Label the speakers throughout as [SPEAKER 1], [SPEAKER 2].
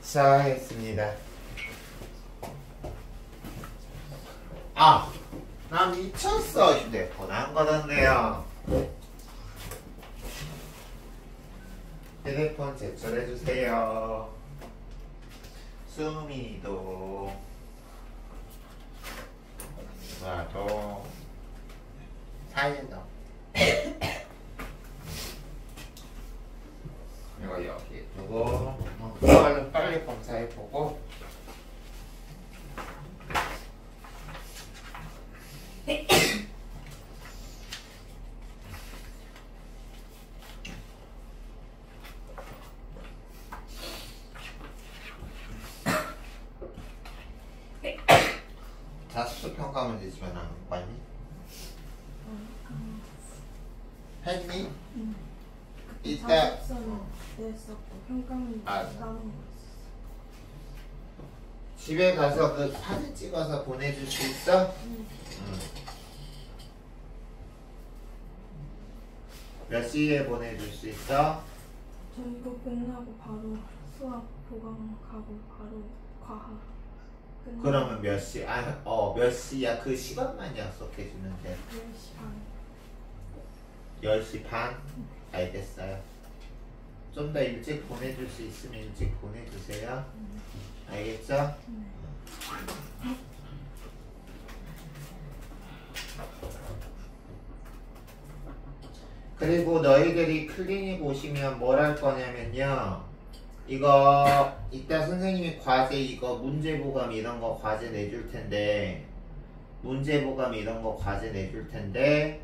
[SPEAKER 1] 자, 했습니다. 아, 나 미쳤어. 휴대폰 안 걷었네요. 휴대폰 제출해주세요. 수민이도 나도 사이다. 이거 여기 두고 이걸로 빨리 검사해보고 자습 평가 문제 집에 나온 거 아니? 했니?
[SPEAKER 2] 응.
[SPEAKER 1] 이따
[SPEAKER 2] 자습서는 냈었고 평가문제
[SPEAKER 1] 아.
[SPEAKER 2] 까먹었어.
[SPEAKER 1] 집에 가서 그 사진 찍어서 보내줄 수 있어?
[SPEAKER 2] 응.
[SPEAKER 1] 몇 시에 보내줄 수 있어?
[SPEAKER 2] 저 이거 끝나고 바로 수학 보강 가고 바로 과학 끝나고
[SPEAKER 1] 그러면 몇 시? 몇 시야? 그 시간만 약속해 주는데
[SPEAKER 2] 10시 반.
[SPEAKER 1] 10시 반? 알겠어요. 좀 더 일찍 보내줄 수 있으면 일찍 보내주세요. 알겠죠?
[SPEAKER 2] 네.
[SPEAKER 1] 그리고 너희들이 클리닉 오시면 뭘 할 거냐면요. 이거 이따 선생님이 과제 이거 문제보감 이런 거 과제 내줄 텐데 문제보감 이런 거 과제 내줄 텐데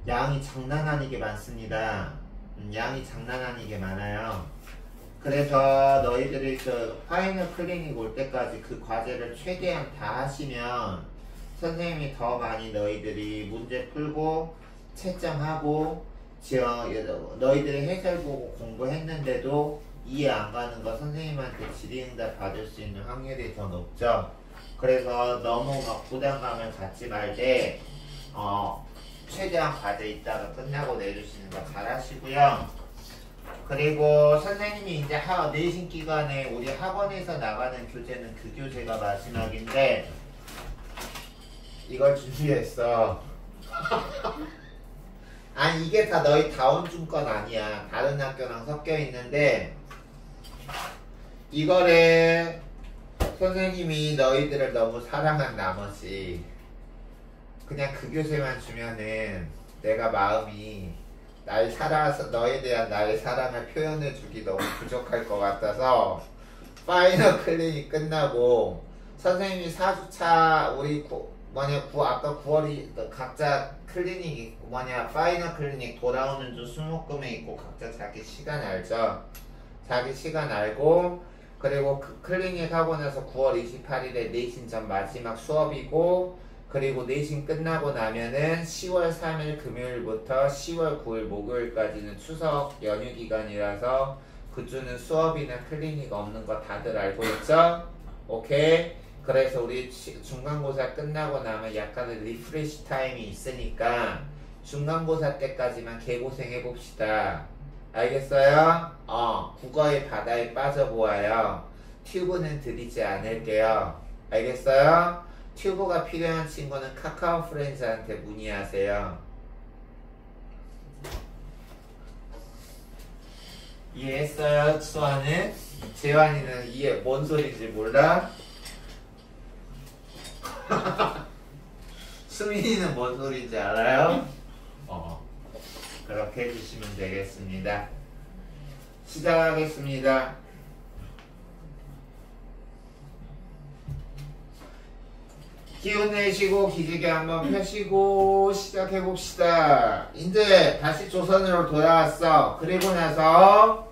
[SPEAKER 1] 양이 장난 아니게 많습니다. 양이 장난 아니게 많아요. 그래서 너희들이 그 파이널 클리닉 올 때까지 그 과제를 최대한 다 하시면 선생님이 더 많이 너희들이 문제 풀고 채점하고 너희들이 해설 보고 공부했는데도 이해 안 가는 거 선생님한테 질의응답 받을 수 있는 확률이 더 높죠. 그래서 너무 막 부담감을 갖지 말되 최대한 과제 있다가 끝나고 내주시는 거 잘 하시고요. 그리고 선생님이 이제 내신 기간에 우리 학원에서 나가는 교재는 그 교재가 마지막인데 이걸 준비했어. 아니 이게 다 너희 다운중 건 아니야. 다른 학교랑 섞여 있는데 이거를 선생님이 너희들을 너무 사랑한 나머지 그냥 그 교재만 주면은 내가 마음이 날 살아서 너에 대한 나의 사랑을 표현해 주기 너무 부족할 것 같아서 파이널 클리닉 끝나고 선생님이 4주차 우리 아까 9월이 각자 클리닉 파이널 클리닉 돌아오는 주 수목금에 있고 각자 자기 시간 알죠? 자기 시간 알고 그리고 그 클리닉 하고 나서 9월 28일에 내신 전 마지막 수업이고 그리고 내신 끝나고 나면은 10월 3일 금요일부터 10월 9일 목요일까지는 추석 연휴 기간이라서 그 주는 수업이나 클리닉 없는 거 다들 알고 있죠? 오케이? 그래서 우리 중간고사 끝나고 나면 약간의 리프레시 타임이 있으니까 중간고사 때까지만 개고생 해봅시다. 알겠어요? 국어의 바다에 빠져보아요. 튜브는 드리지 않을게요. 알겠어요? 튜브가 필요한 친구는 카카오 프렌즈한테 문의하세요. 이해했어요? 수아는? 재환이는 이해 뭔 소리인지 몰라? 수민이는 뭔 소리인지 알아요? 그렇게 해주시면 되겠습니다. 시작하겠습니다. 기운 내시고 기지개 한번 펴시고 시작해봅시다. 이제 다시 조선으로 돌아왔어. 그리고 나서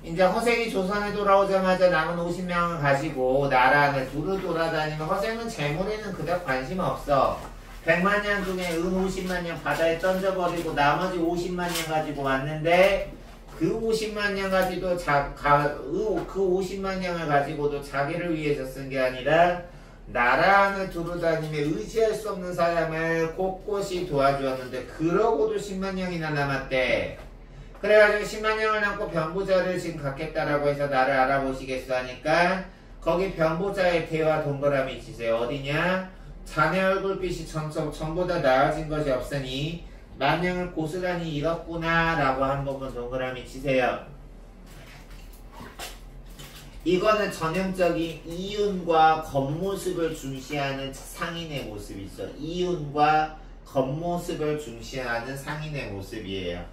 [SPEAKER 1] 이제 허생이 조선에 돌아오자마자 남은 50명을 가지고 나라를 두루 돌아다니면 허생은 재물에는 그닥 관심 없어. 100만 냥 중에 은 50만 냥 바다에 던져버리고 나머지 50만 냥 가지고 왔는데 그 50만 냥 가지고 그 50만 냥을 가지고도 자기를 위해서 쓴 게 아니라 나라 안을 두루다니며 의지할 수 없는 사람을 곳곳이 도와주었는데 그러고도 10만 냥이나 남았대. 그래가지고 10만 년을 남고 변보자를 지금 갖겠다라고 해서 나를 알아보시겠어 하니까 거기 변보자의 대화 동그라미 치세요. 어디냐? 자네 얼굴빛이 전보다 나아진 것이 없으니 만행을 고스란히 잃었구나 라고 한 부분 동그라미 치세요. 이거는 전형적인 이윤과 겉모습을 중시하는 상인의 모습이죠. 이윤과 겉모습을 중시하는 상인의 모습이에요.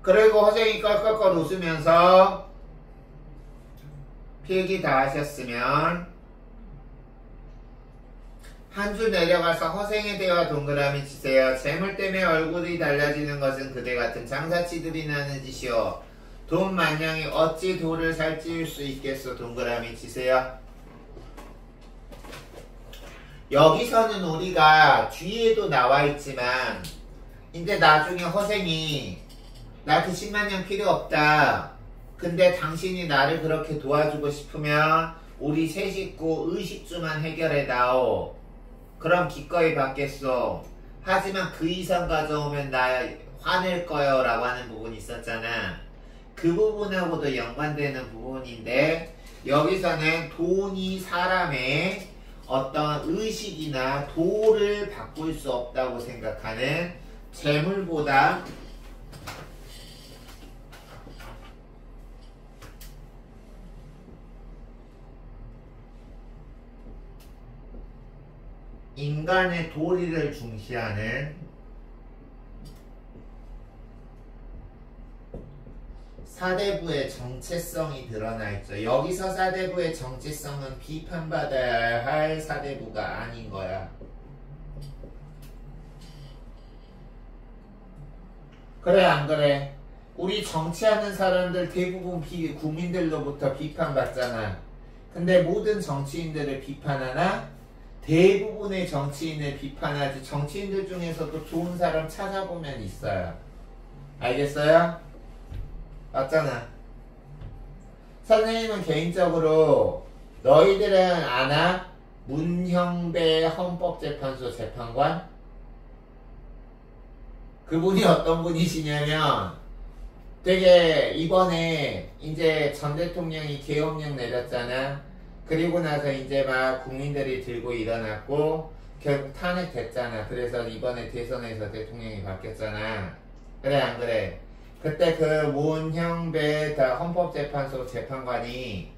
[SPEAKER 1] 그리고 허생이 껄껄껄 웃으면서 필기 다 하셨으면 한 줄 내려가서 허생에 대화 동그라미 치세요. 재물 때문에 얼굴이 달라지는 것은 그대 같은 장사치들이 나는 짓이오. 돈 만냥이 어찌 도를 살찌울 수 있겠소. 동그라미 치세요. 여기서는 우리가 뒤에도 나와 있지만 이제 나중에 허생이 나한테 10만 년 필요 없다. 근데 당신이 나를 그렇게 도와주고 싶으면 우리 세 식구 의식주만 해결해 다오. 그럼 기꺼이 받겠소. 하지만 그 이상 가져오면 나 화낼 거요 라고 하는 부분이 있었잖아. 그 부분하고도 연관되는 부분인데 여기서는 돈이 사람의 어떤 의식이나 도를 바꿀 수 없다고 생각하는 재물보다 인간의 도리를 중시하는 사대부의 정체성이 드러나 있죠. 여기서 사대부의 정체성은 비판받아야 할 사대부가 아닌 거야. 그래 안 그래? 우리 정치하는 사람들 대부분 국민들로부터 비판받잖아. 근데 모든 정치인들을 비판하나? 대부분의 정치인을 비판하지. 정치인들 중에서도 좋은 사람 찾아보면 있어요. 알겠어요? 맞잖아. 선생님은 개인적으로 너희들은 아나? 문형배 헌법재판소 재판관? 그분이 어떤 분이시냐면 되게 이번에 이제 전 대통령이 계엄령 내렸잖아. 그리고 나서 이제 막 국민들이 들고 일어났고 결국 탄핵됐잖아. 그래서 이번에 대선에서 대통령이 바뀌었잖아. 그래 안 그래? 그때 그 문형배 헌법재판소 재판관이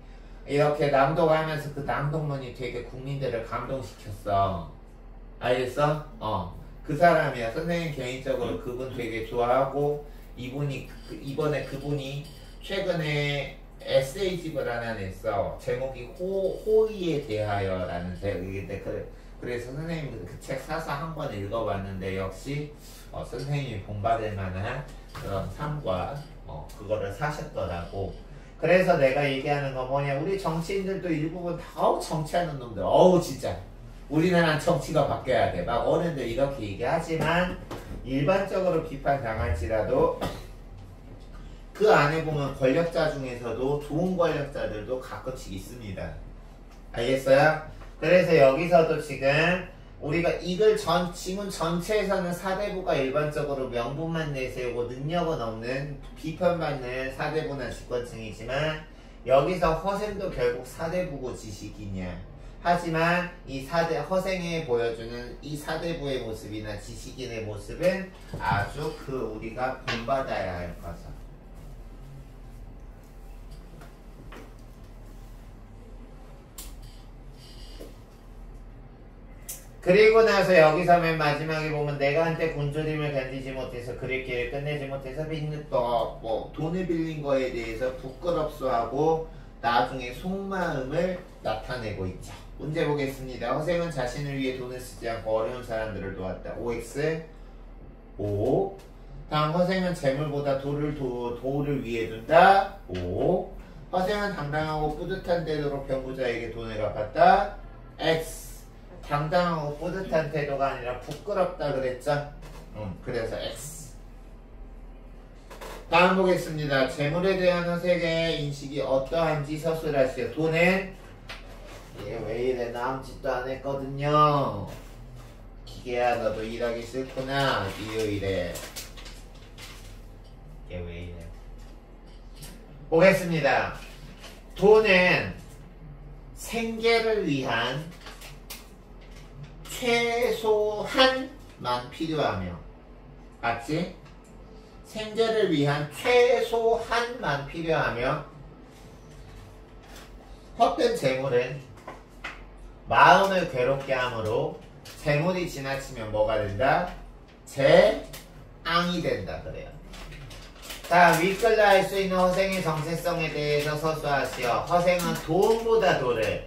[SPEAKER 1] 이렇게 낭독하면서 그 낭독문이 되게 국민들을 감동시켰어. 알겠어? 그 사람이야. 선생님 개인적으로 그분 되게 좋아하고 이번에 그분이 최근에 에세이집을 하나 냈어. 제목이 호의에 대하여라는 책인데 그래서 선생님이 그 책 사서 한번 읽어봤는데 역시 선생님이 본받을 만한 그런 삶과 그거를 사셨더라고. 그래서 내가 얘기하는 건 뭐냐, 우리 정치인들도 일부분 다 정치하는 놈들 진짜 우리나라는 정치가 바뀌어야 돼 막 어른들 이렇게 얘기하지만 일반적으로 비판당할지라도 그 안에 보면 권력자 중에서도 좋은 권력자들도 가끔씩 있습니다. 알겠어요? 그래서 여기서도 지금 우리가 이글 지문 전체에서는 사대부가 일반적으로 명분만 내세우고 능력은 없는 비판받는 사대부나 집권층이지만 여기서 허생도 결국 사대부고 지식인이야. 하지만 이 허생에 보여주는 이 사대부의 모습이나 지식인의 모습은 아주 우리가 본받아야 할 거죠. 그리고 나서 여기서 맨 마지막에 보면 내가 한때 굶주림을 견디지 못해서 그릴길을 끝내지 못해서 돈을 빌린 거에 대해서 부끄럽소하고 나중에 속마음을 나타내고 있죠. 문제 보겠습니다. 허생은 자신을 위해 돈을 쓰지 않고 어려운 사람들을 도왔다. OX 5. 다음 허생은 재물보다 도를 위해 둔다. 5. 허생은 당당하고 뿌듯한 태도로 병부자에게 돈을 갚았다. X. 당당하고 뿌듯한 태도가 아니라 부끄럽다 그랬죠? 그래서 X. 다음 보겠습니다. 재물에 대한 허생의 인식이 어떠한지 서술하시오. 돈은 왜 이래 남짓도 안 했거든요. 기계야 너도 일하기 싫구나. 이래. 이게 왜 이래? 보겠습니다. 돈은 생계를 위한 최소한만 필요하며, 맞지? 생계를 위한 최소한만 필요하며, 헛된 재물은 마음을 괴롭게 하므로 재물이 지나치면 뭐가 된다? 재앙이 된다 그래요. 자, 윗글로 할 수 있는 허생의 정체성에 대해서 서술하시오. 허생은 돈보다 도를,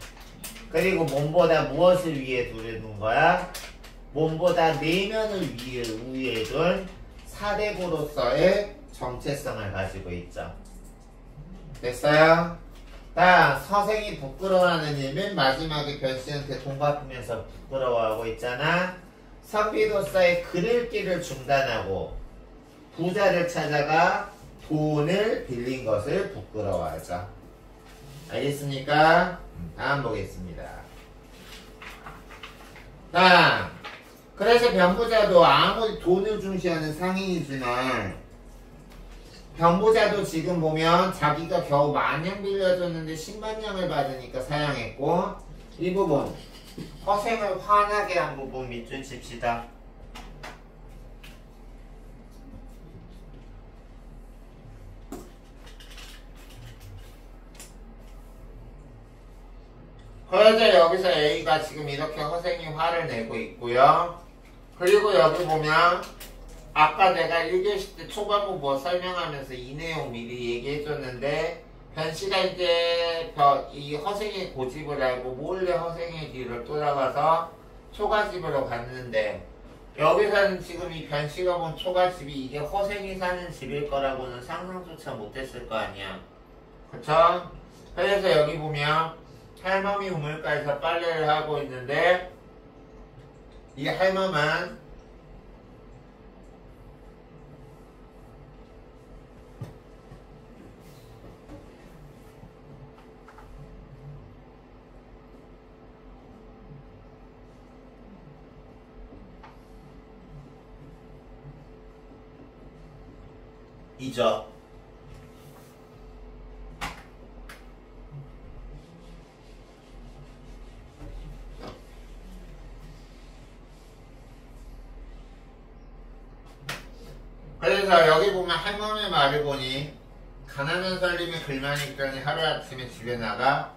[SPEAKER 1] 그리고 몸보다 무엇을 위해 두는 거야? 몸보다 내면을 위에 둔 사대고로서의 정체성을 가지고 있죠. 됐어요? 자, 서생이 부끄러워하는 일, 맨 마지막에 변씨한테 돈 갚으면서 부끄러워하고 있잖아. 선비로서의 그릴 길을 중단하고 부자를 찾아가 돈을 빌린 것을 부끄러워하죠. 알겠습니까? 다음 보겠습니다. 자, 그래서 변부자도 아무리 돈을 중시하는 상인이지만, 변부자도 지금 보면 자기가 겨우 10,000냥 빌려줬는데 100,000냥을 받으니까 사양했고, 이 부분 허생을 화나게 한 부분 밑줄 칩시다. 그래서 여기서 A가 지금 이렇게 허생이 화를 내고 있고요. 그리고 여기 보면 아까 내가 1교시 때 초반부 뭐 설명하면서 이 내용 미리 얘기해줬는데, 변씨가 이제 이 허생의 고집을 알고 몰래 허생의 뒤를 돌아가서 초가집으로 갔는데, 여기서는 지금 이 변씨가 본 초가집이 이게 허생이 사는 집일 거라고는 상상조차 못했을 거 아니야. 그쵸? 그래서 여기 보면 할멈이 우물가에서 빨래를 하고 있는데, 이 할멈은 이죠. 그래서 여기 보면 할머니의 말을 보니 가난한 살림에 글만 읽더니 하루아침에 집에 나가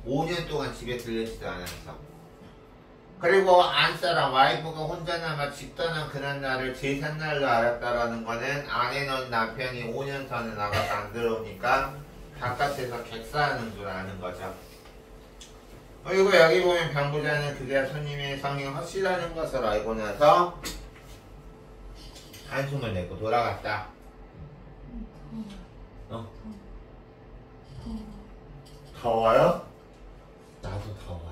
[SPEAKER 1] 5년 동안 집에 들르지도 않았어. 그리고 안사람 와이프가 혼자 남아 집 떠난 그날날을 제삿날로 알았다라는 거는 안에 넣은 남편이 5년 전에 나가서 안 들어오니까 바깥에서 객사하는 줄 아는 거죠. 그리고 여기 보면 병부자는 그가 손님의 성이 확실하는 것을 알고 나서 한숨을 내고 돌아갔다. 더워요? 나도 더워요.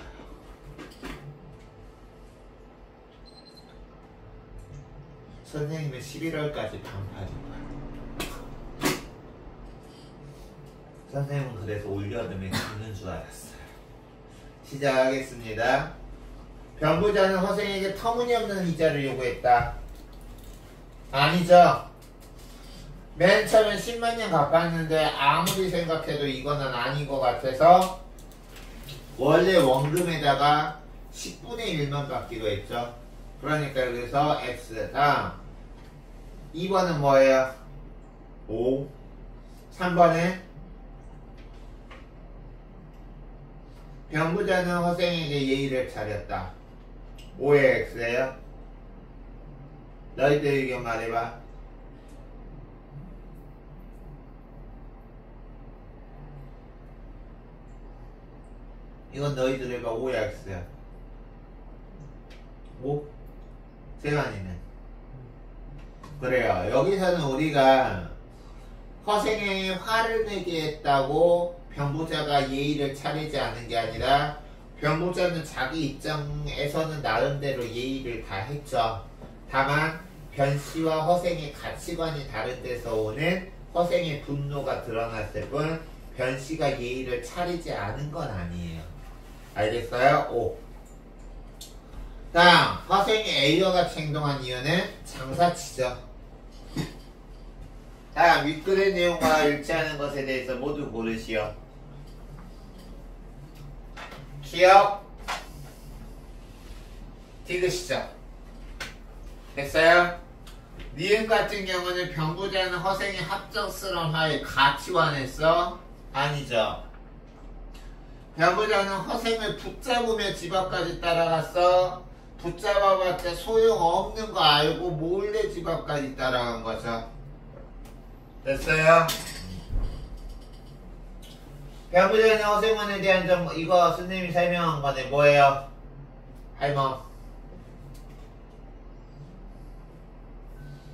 [SPEAKER 1] 선생님은 11월까지 반팔입어요. 선생님은 그래서 올여름에 죽는 줄 알았어요. 시작하겠습니다. 변부자는 허생에게 터무니없는 이자를 요구했다. 아니죠. 맨 처음엔 100,000냥 갚았는데 아무리 생각해도 이거는 아닌 것 같아서 원래 원금에다가 10분의 1만 받기로 했죠. 그러니까 그래서 X. 다음 2번은 뭐예요? 5. 3번은 변부자는 허생에게 예의를 차렸다. 5의 X예요. 너희들 의견 말해봐. 이건 너희들 해봐. 5의 X야. 5? 세관이는 그래요. 여기서는 우리가 허생에 화를 내게 했다고 변부자가 예의를 차리지 않은 게 아니라, 변부자는 자기 입장에서는 나름대로 예의를 다 했죠. 다만 변씨와 허생의 가치관이 다른 데서 오는 허생의 분노가 드러났을 뿐 변씨가 예의를 차리지 않은 건 아니에요. 알겠어요? 5. 다음, 허생이 A와 같이 행동한 이유는 장사치죠. 다음, 윗글의 내용과 일치하는 것에 대해서 모두 고르시오. 기억, 디귿이죠. 됐어요? 니은 같은 경우는 병부자는 허생이 합작스러운 화의 가치관을 써? 아니죠. 병부자는 허생을 붙잡으며 집 앞까지 따라갔어? 붙잡아봤자 소용없는 거 알고 몰래 집 앞까지 따라간 거죠. 됐어요? 병부자는 허생원에 대한 점, 이거 선생님이 설명한 거네. 뭐예요? 할머.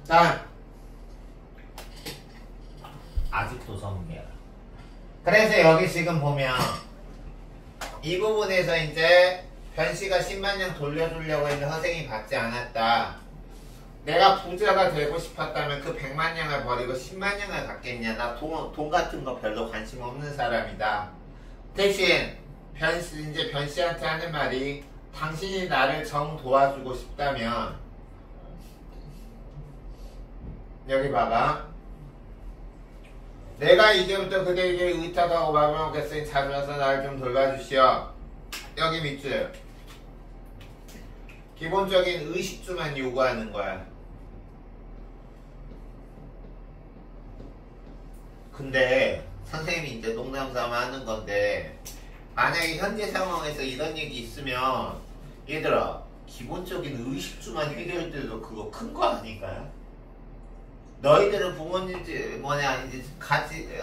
[SPEAKER 1] 다음, 아직도 성공이야. 그래서 여기 지금 보면 이 부분에서 이제 변씨가 10만냥 돌려주려고 했는데 허생이 받지 않았다. 내가 부자가 되고 싶었다면 그 100만냥을 버리고 10만냥을 갖겠냐. 나 돈 같은 거 별로 관심 없는 사람이다. 대신 이제 변씨한테 하는 말이, 당신이 나를 정 도와주고 싶다면 여기 봐봐. 내가 이제부터 그대에게 의탁하고 마음을 먹겠으니 자주 와서 나를 좀 돌봐주시오. 여기 밑줄. 기본적인 의식주만 요구하는 거야. 근데 선생님이 이제 농담삼아 하는 건데, 만약에 현재 상황에서 이런 얘기 있으면 얘들아, 기본적인 의식주만 해결돼도 그거 큰 거 아닌가요? 너희들은 부모님인지 뭐냐 아닌지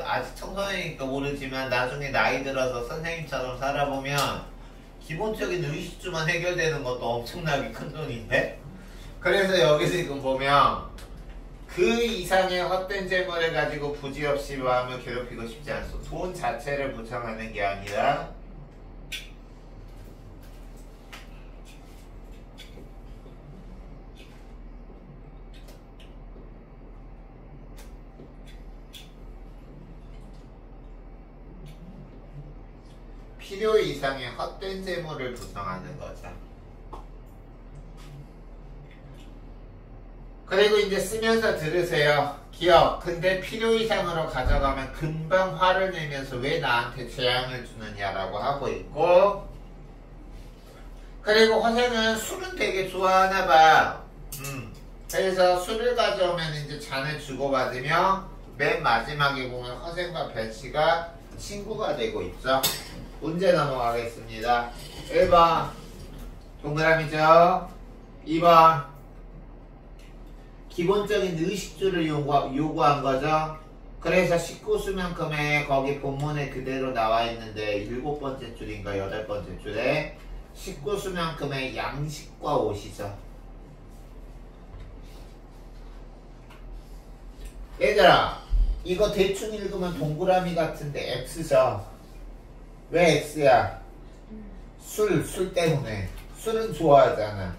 [SPEAKER 1] 아직 청소년이니까 모르지만 나중에 나이 들어서 선생님처럼 살아보면 기본적인 의식주만 해결되는 것도 엄청나게 큰 돈인데? 그래서 여기 지금 보면 그 이상의 헛된 재물을 가지고 부지없이 마음을 괴롭히고 싶지 않소. 돈 자체를 부정하는 게 아니라 필요 이상의 헛된 재물을 부정하는 거죠. 그리고 이제 쓰면서 들으세요. 기억. 근데 필요 이상으로 가져가면 금방 화를 내면서 왜 나한테 재앙을 주느냐라고 하고 있고, 그리고 허생은 술은 되게 좋아하나 봐. 그래서 술을 가져오면 이제 잔을 주고받으며 맨 마지막에 보면 허생과 변씨가 친구가 되고 있죠. 문제 넘어가겠습니다. 1번 동그라미죠. 2번 기본적인 의식주를 요구한 거죠. 그래서 19수만큼의 거기 본문에 그대로 나와 있는데 7번째 줄인가 8번째 줄에 19수만큼의 양식과 옷이죠. 얘들아, 이거 대충 읽으면 동그라미 같은데 X죠. 왜 X야? 술 때문에. 술은 좋아하잖아.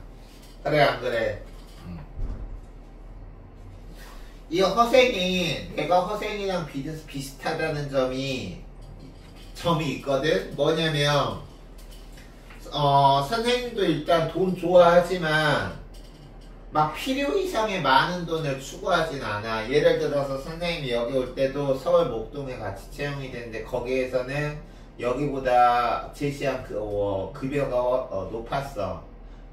[SPEAKER 1] 그래 안 그래? 이 허생이 내가 허생이랑 비슷하다는 점이 있거든. 뭐냐면 선생님도 일단 돈 좋아하지만 막 필요 이상의 많은 돈을 추구하진 않아. 예를 들어서 선생님이 여기 올 때도 서울 목동에 같이 채용이 됐는데 거기에서는 여기보다 제시한 급여가 높았어.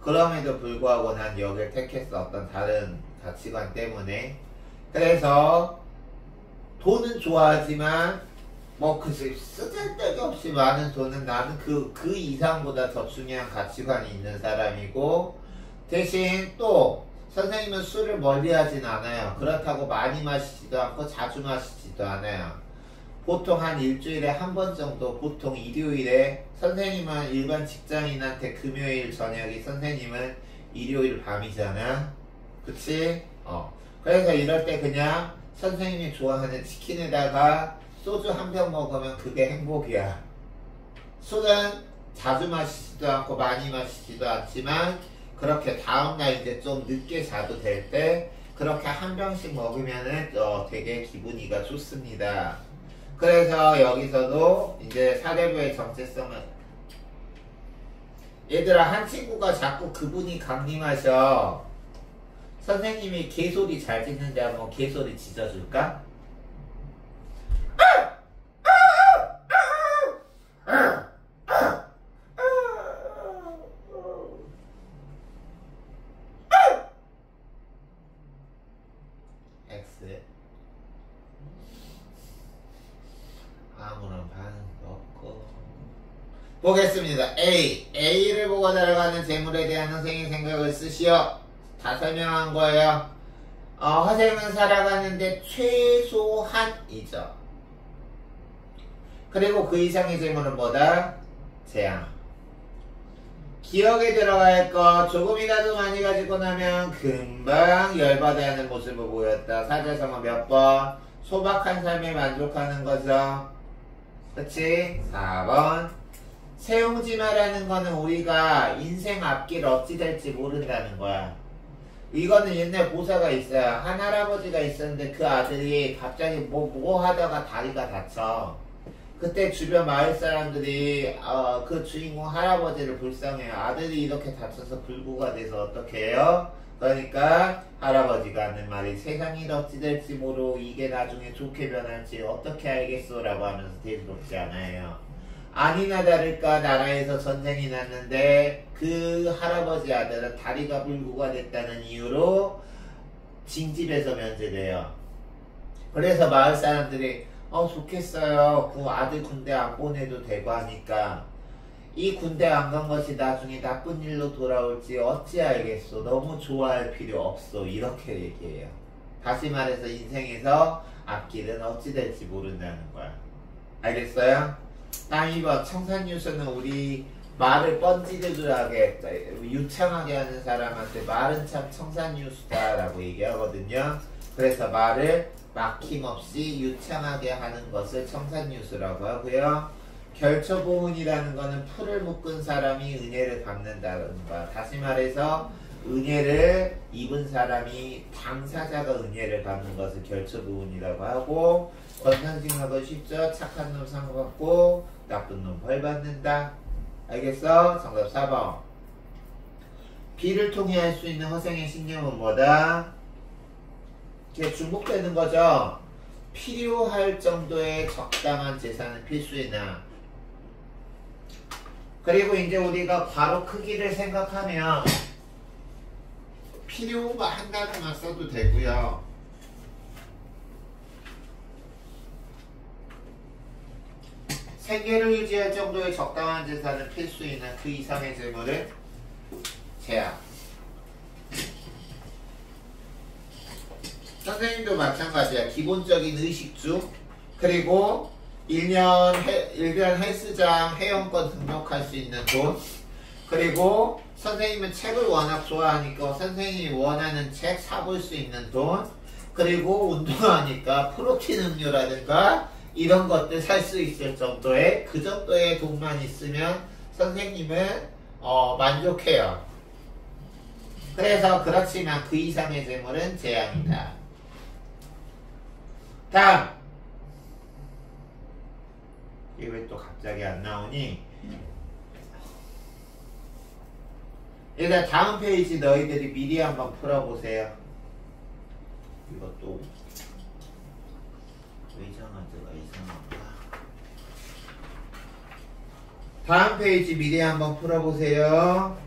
[SPEAKER 1] 그럼에도 불구하고 난 여기를 택했어. 어떤 다른 가치관 때문에. 그래서 돈은 좋아하지만 뭐 쓰잘데기 없이 많은 돈은 나는 그 이상보다 더 중요한 가치관이 있는 사람이고, 대신 또 선생님은 술을 멀리하진 않아요. 그렇다고 많이 마시지도 않고 자주 마시지도 않아요. 보통 한 일주일에 한 번 정도, 보통 일요일에, 선생님은 일반 직장인한테 금요일 저녁이, 선생님은 일요일 밤이잖아. 그치? 그래서 이럴 때 그냥 선생님이 좋아하는 치킨에다가 소주 한 병 먹으면 그게 행복이야. 술은 자주 마시지도 않고 많이 마시지도 않지만 그렇게 다음날 이제 좀 늦게 자도 될 때 그렇게 한 병씩 먹으면은 되게 기분이가 좋습니다. 그래서 여기서도 이제 사대부의 정체성은 얘들아, 한 친구가 자꾸 그분이 강림하셔. 선생님이 개소리 잘 짓는데 한번 개소리 짖어줄까? X. 아무런 반응도 없고. 보겠습니다. A를 보고 날아가는 재물에 대한 선생님 생각을 쓰시오. 다 설명한 거예요. 허생은 살아가는데 최소한이죠. 그리고 그 이상의 재물은 뭐다? 재앙. 기억에 들어갈 것 조금이라도 많이 가지고 나면 금방 열받아야 하는 모습을 보였다. 사자성어 몇 번? 소박한 삶에 만족하는 거죠. 그치? 4번. 세용지마라는 거는 우리가 인생 앞길 어찌 될지 모른다는 거야. 이거는 옛날 보사가 있어요. 한 할아버지가 있었는데 그 아들이 갑자기 뭐 하다가 다리가 다쳐. 그때 주변 마을 사람들이 그 주인공 할아버지를 불쌍해요. 아들이 이렇게 다쳐서 불구가 돼서 어떻게 해요? 그러니까 할아버지가 하는 말이 세상이 어찌 될지 모르고 이게 나중에 좋게 변할지 어떻게 알겠어? 라고 하면서 대수롭지 않아요. 아니나 다를까 나라에서 전쟁이 났는데 그 할아버지 아들은 다리가 불구가 됐다는 이유로 징집에서 면제돼요. 그래서 마을 사람들이 좋겠어요. 그 아들 군대 안 보내도 되고 하니까 이 군대 안 간 것이 나중에 나쁜 일로 돌아올지 어찌 알겠소. 너무 좋아할 필요 없어. 이렇게 얘기해요. 다시 말해서 인생에서 앞길은 어찌 될지 모른다는 거야. 알겠어요? 다음 2번. 청산유수는 우리 말을 뻔찌르르하게 유창하게 하는 사람한테 말은 참 청산유수다 라고 얘기하거든요. 그래서 말을 막힘없이 유창하게 하는 것을 청산유수라고 하고요. 결처보은이라는 거는 풀을 묶은 사람이 은혜를 받는다는 거야. 다시 말해서 은혜를 입은 사람이 당사자가 은혜를 받는 것을 결처보은이라고 하고, 권선징악은 쉽죠. 착한 놈 상 받고 나쁜 놈 벌 받는다. 알겠어? 정답 4번. 비를 통해 할 수 있는 허생의 신념은 뭐다? 이게 중복되는 거죠. 필요할 정도의 적당한 재산은 필수이나. 그리고 이제 우리가 괄호 크기를 생각하면 필요가 한 단어만 써도 되고요. 생계를 유지할 정도의 적당한 재산은 필수이나 그 이상의 재물은 제한. 선생님도 마찬가지야. 기본적인 의식주, 그리고 1년 헬스장 회원권 등록할 수 있는 돈, 그리고 선생님은 책을 워낙 좋아하니까 선생님이 원하는 책 사볼 수 있는 돈, 그리고 운동하니까 프로틴 음료라든가 이런 것들 살 수 있을 정도의, 그 정도의 돈만 있으면 선생님은 만족해요. 그래서 그렇지만 그 이상의 재물은 재앙이다. 다음. 이게 왜 또 갑자기 안 나오니? 일단 다음 페이지 너희들이 미리 한번 풀어보세요. 이것도 이상한가? 다음 페이지 미리 한번 풀어보세요.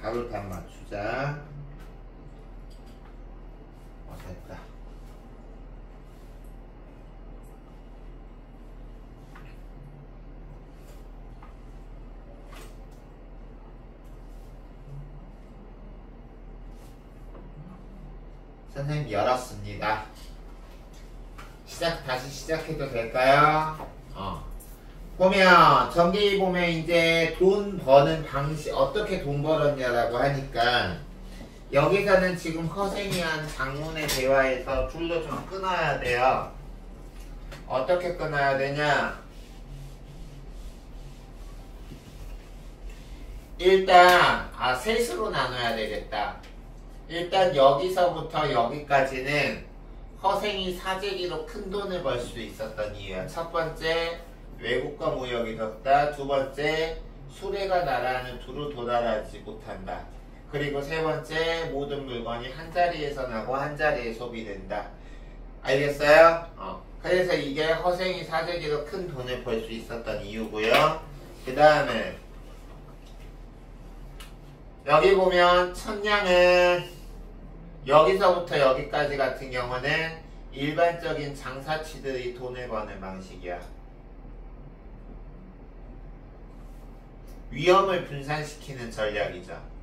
[SPEAKER 1] 바로 답 맞추자. 됐다. 선생님 열었습니다. 다시 시작해도 될까요? 보면 전기 보면 이제 돈 버는 방식, 어떻게 돈 벌었냐라고 하니까 여기서는 지금 허생이 한 장문의 대화에서 줄로 좀 끊어야 돼요. 어떻게 끊어야 되냐? 일단 셋으로 나눠야 되겠다. 일단 여기서부터 여기까지는 허생이 사재기로 큰 돈을 벌 수 있었던 이유야. 첫 번째, 외국과 무역이 적다. 두 번째, 수레가 나라는 두루 도달하지 못한다. 그리고 세 번째, 모든 물건이 한 자리에서 나고 한 자리에 소비된다. 알겠어요? 그래서 이게 허생이 사재기로 큰 돈을 벌 수 있었던 이유고요. 그 다음에 여기 보면 천냥은 여기서부터 여기까지 같은 경우는 일반적인 장사치들이 돈을 버는 방식이야. 위험을 분산시키는 전략이죠.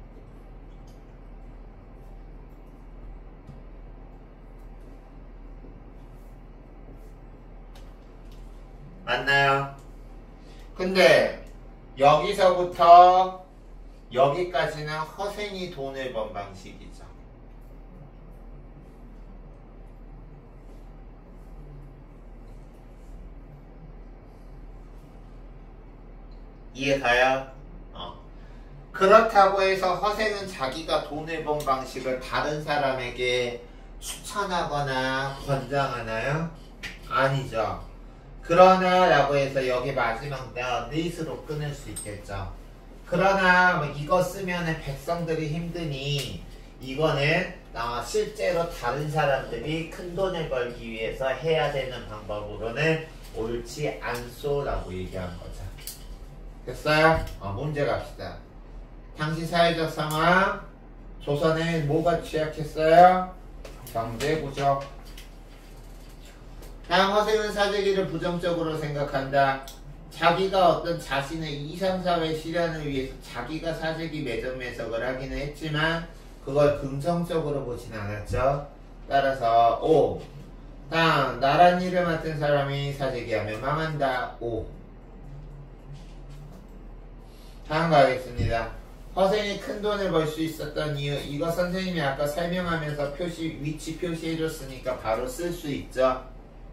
[SPEAKER 1] 맞나요? 근데 여기서부터 여기까지는 허생이 돈을 번 방식이죠. 이해가요? 그렇다고 해서 허생은 자기가 돈을 번 방식을 다른 사람에게 추천하거나 권장하나요? 아니죠. 그러나 라고 해서 여기 마지막 넷으로 끊을 수 있겠죠. 그러나 뭐 이거 쓰면은 백성들이 힘드니 이거는 실제로 다른 사람들이 큰 돈을 벌기 위해서 해야 되는 방법으로는 옳지 않소라고 얘기한 거죠. 됐어요? 문제 갑시다. 당시 사회적 상황, 조선은 뭐가 취약했어요? 경제구조. 다음 허생은 사재기를 부정적으로 생각한다. 자기가 어떤 자신의 이상사회 실현을 위해서 자기가 사재기 매점매석을 하기는 했지만 그걸 긍정적으로 보진 않았죠. 따라서 O. 다음 나란 일을 맡은 사람이 사재기하면 망한다. O. 다음 가겠습니다. 허생이 큰 돈을 벌 수 있었던 이유. 이거 선생님이 아까 설명하면서 위치 표시해줬으니까 바로 쓸 수 있죠.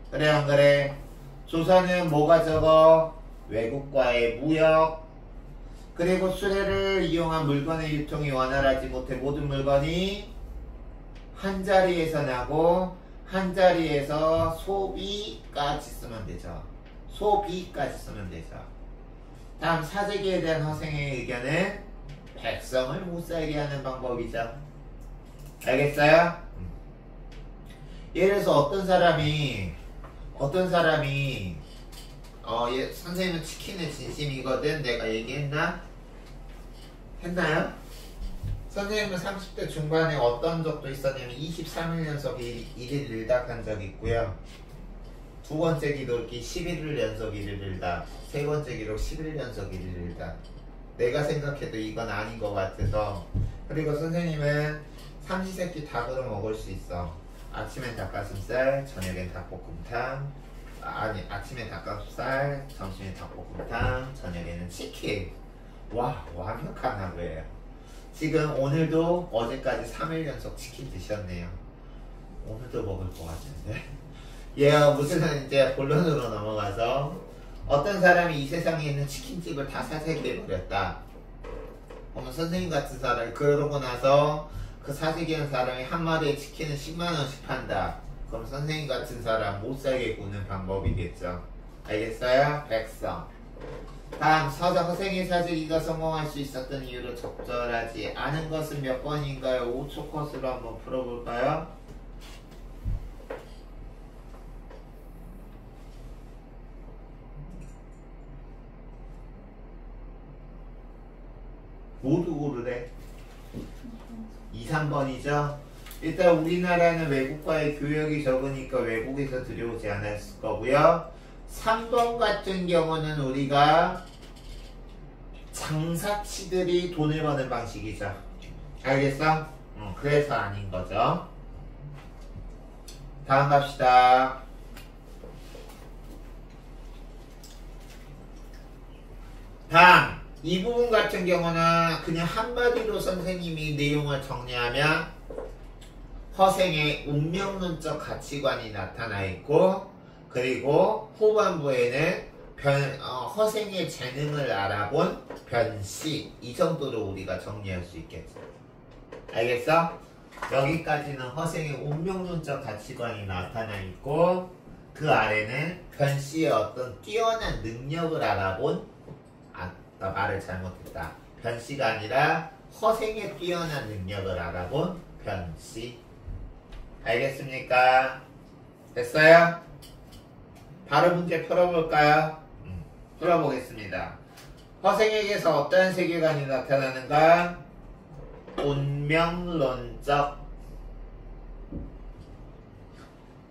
[SPEAKER 1] 그래 안 그래? 조선은 뭐가 적어? 외국과의 무역. 그리고 수레를 이용한 물건의 유통이 원활하지 못해 모든 물건이 한 자리에서 나고 한 자리에서 소비까지 쓰면 되죠. 소비까지 쓰면 되죠. 다음 사재기에 대한 허생의 의견은 백성을 못 살게 하는 방법이죠. 알겠어요? 예를 들어서 어떤 사람이 선생님은 치킨의 진심이거든. 내가 얘기했나? 했나요? 선생님은 30대 중반에 어떤 적도 있었냐면 23일 연속 1일 일닭한 적이 있고요. 두 번째 기록이 11일 연속 1일 일닭, 세 번째 기록 11일 연속 1일 일닭. 내가 생각해도 이건 아닌 것 같아서. 그리고 선생님은 삼시세끼 닭으로 먹을 수 있어. 아침엔 닭가슴살, 저녁엔 닭볶음탕. 아침엔 닭가슴살, 점심엔 닭볶음탕, 저녁에는 치킨. 와, 완벽한 하루예요. 지금 오늘도 어제까지 3일 연속 치킨 드셨네요. 오늘도 먹을 것 같은데. 무슨 이제 본론으로 넘어가서 어떤 사람이 이 세상에 있는 치킨집을 다 사재기해버렸다. 그러면 선생님 같은 사람이 그러고 나서 그 사재기한 사람이 한 마리의 치킨을 10만원씩 판다. 그럼 선생님 같은 사람 못 살게 구는 방법이겠죠. 알겠어요? 백성. 다음 서적 허생의 사재기가 성공할 수 있었던 이유로 적절하지 않은 것은 몇 번인가요? 5초 컷으로 한번 풀어볼까요? 모두 고르래. 2, 3번이죠. 일단 우리나라는 외국과의 교역이 적으니까 외국에서 들여오지 않았을 거고요. 3번 같은 경우는 우리가 장사치들이 돈을 버는 방식이죠. 알겠어? 그래서 아닌 거죠. 다음 갑시다. 다음 이 부분 같은 경우는 그냥 한마디로 선생님이 내용을 정리하면 허생의 운명론적 가치관이 나타나 있고, 그리고 후반부에는 허생의 재능을 알아본 변씨 이 정도로 우리가 정리할 수 있겠죠. 알겠어? 여기까지는 허생의 운명론적 가치관이 나타나 있고 그 아래는 변씨의 어떤 뛰어난 능력을 알아본 나 말을 잘못했다. 변씨가 아니라 허생의 뛰어난 능력을 알아본 변씨. 알겠습니까? 됐어요? 바로 문제 풀어볼까요? 풀어보겠습니다. 허생에게서 어떤 세계관이 나타나는가? 운명론적.